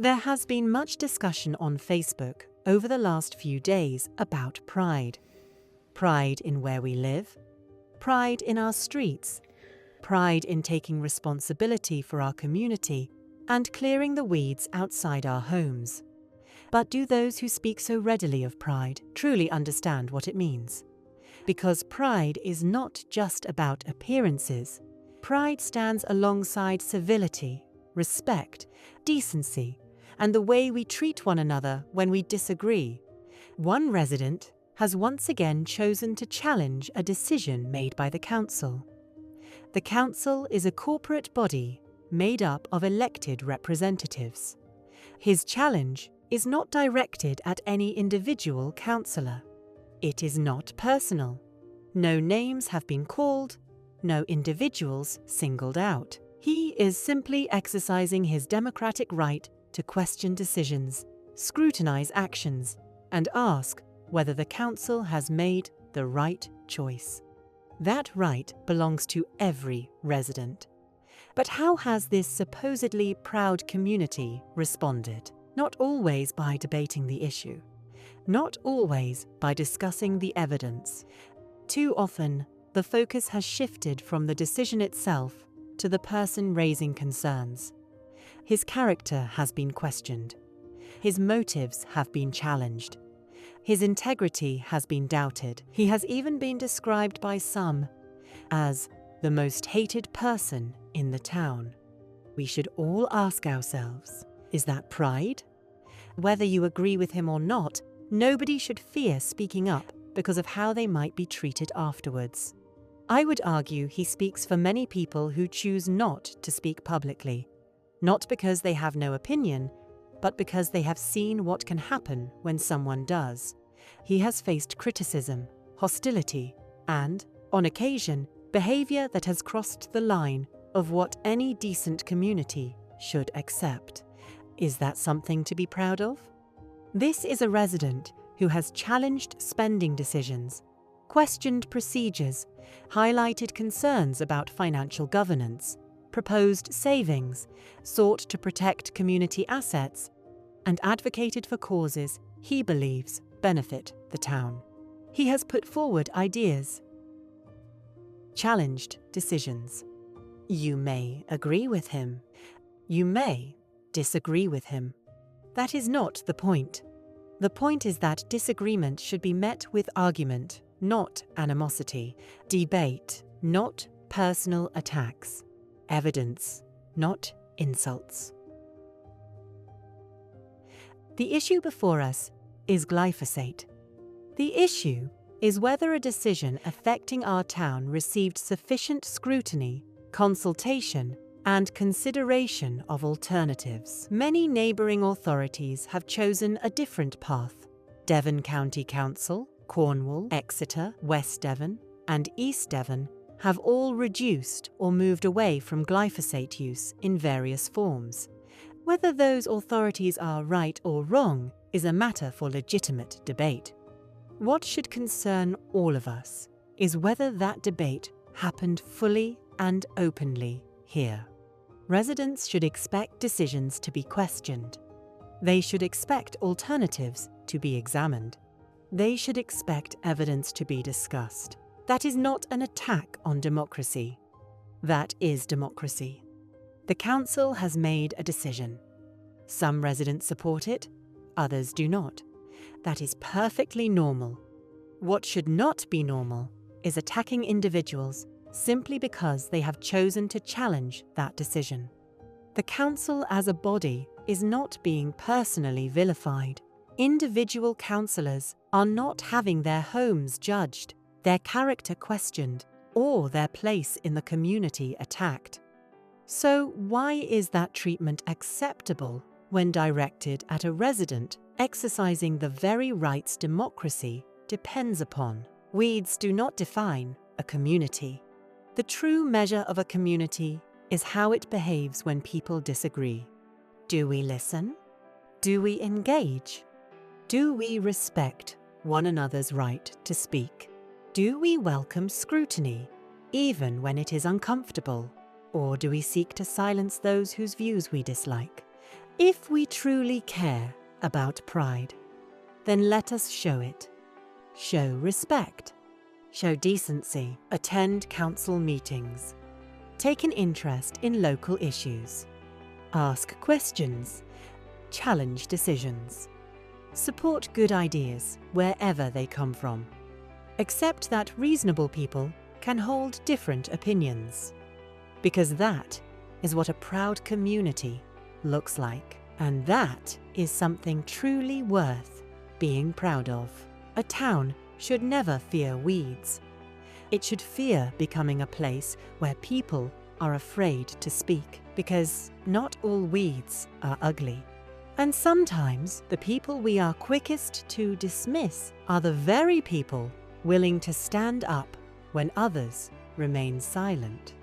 There has been much discussion on Facebook over the last few days about pride. Pride in where we live, pride in our streets, pride in taking responsibility for our community and clearing the weeds outside our homes. But do those who speak so readily of pride truly understand what it means? Because pride is not just about appearances. Pride stands alongside civility, respect, decency, and the way we treat one another when we disagree. One resident has once again chosen to challenge a decision made by the council. The council is a corporate body made up of elected representatives. His challenge is not directed at any individual councillor. It is not personal. No names have been called, no individuals singled out. He is simply exercising his democratic right to question decisions, scrutinise actions, and ask whether the council has made the right choice. That right belongs to every resident. But how has this supposedly proud community responded? Not always by debating the issue, not always by discussing the evidence. Too often, the focus has shifted from the decision itself to the person raising concerns. His character has been questioned. His motives have been challenged. His integrity has been doubted. He has even been described by some as the most hated person in the town. We should all ask ourselves, is that pride? Whether you agree with him or not, nobody should fear speaking up because of how they might be treated afterwards. I would argue he speaks for many people who choose not to speak publicly, not because they have no opinion, but because they have seen what can happen when someone does. He has faced criticism, hostility, and, on occasion, behavior that has crossed the line of what any decent community should accept. Is that something to be proud of? This is a resident who has challenged spending decisions, questioned procedures, highlighted concerns about financial governance, proposed savings, sought to protect community assets, and advocated for causes he believes benefit the town. He has put forward ideas, challenged decisions. You may agree with him. You may disagree with him. That is not the point. The point is that disagreement should be met with argument, not animosity. Debate, not personal attacks. Evidence, not insults. The issue before us is glyphosate. The issue is whether a decision affecting our town received sufficient scrutiny, consultation, and consideration of alternatives. Many neighbouring authorities have chosen a different path. Devon County Council, Cornwall, Exeter, West Devon, and East Devon have all reduced or moved away from glyphosate use in various forms. Whether those authorities are right or wrong is a matter for legitimate debate. What should concern all of us is whether that debate happened fully and openly here. Residents should expect decisions to be questioned. They should expect alternatives to be examined. They should expect evidence to be discussed. That is not an attack on democracy. That is democracy. The council has made a decision. Some residents support it, others do not. That is perfectly normal. What should not be normal is attacking individuals simply because they have chosen to challenge that decision. The council as a body is not being personally vilified. Individual councillors are not having their homes judged, their character questioned, or their place in the community attacked. So why is that treatment acceptable when directed at a resident exercising the very rights democracy depends upon? Weeds do not define a community. The true measure of a community is how it behaves when people disagree. Do we listen? Do we engage? Do we respect one another's right to speak? Do we welcome scrutiny, even when it is uncomfortable? Or do we seek to silence those whose views we dislike? If we truly care about pride, then let us show it. Show respect. Show decency. Attend council meetings. Take an interest in local issues. Ask questions. Challenge decisions. Support good ideas wherever they come from. Accept that reasonable people can hold different opinions. Because that is what a proud community looks like. And that is something truly worth being proud of. A town should never fear weeds. It should fear becoming a place where people are afraid to speak, because not all weeds are ugly. And sometimes the people we are quickest to dismiss are the very people willing to stand up when others remain silent.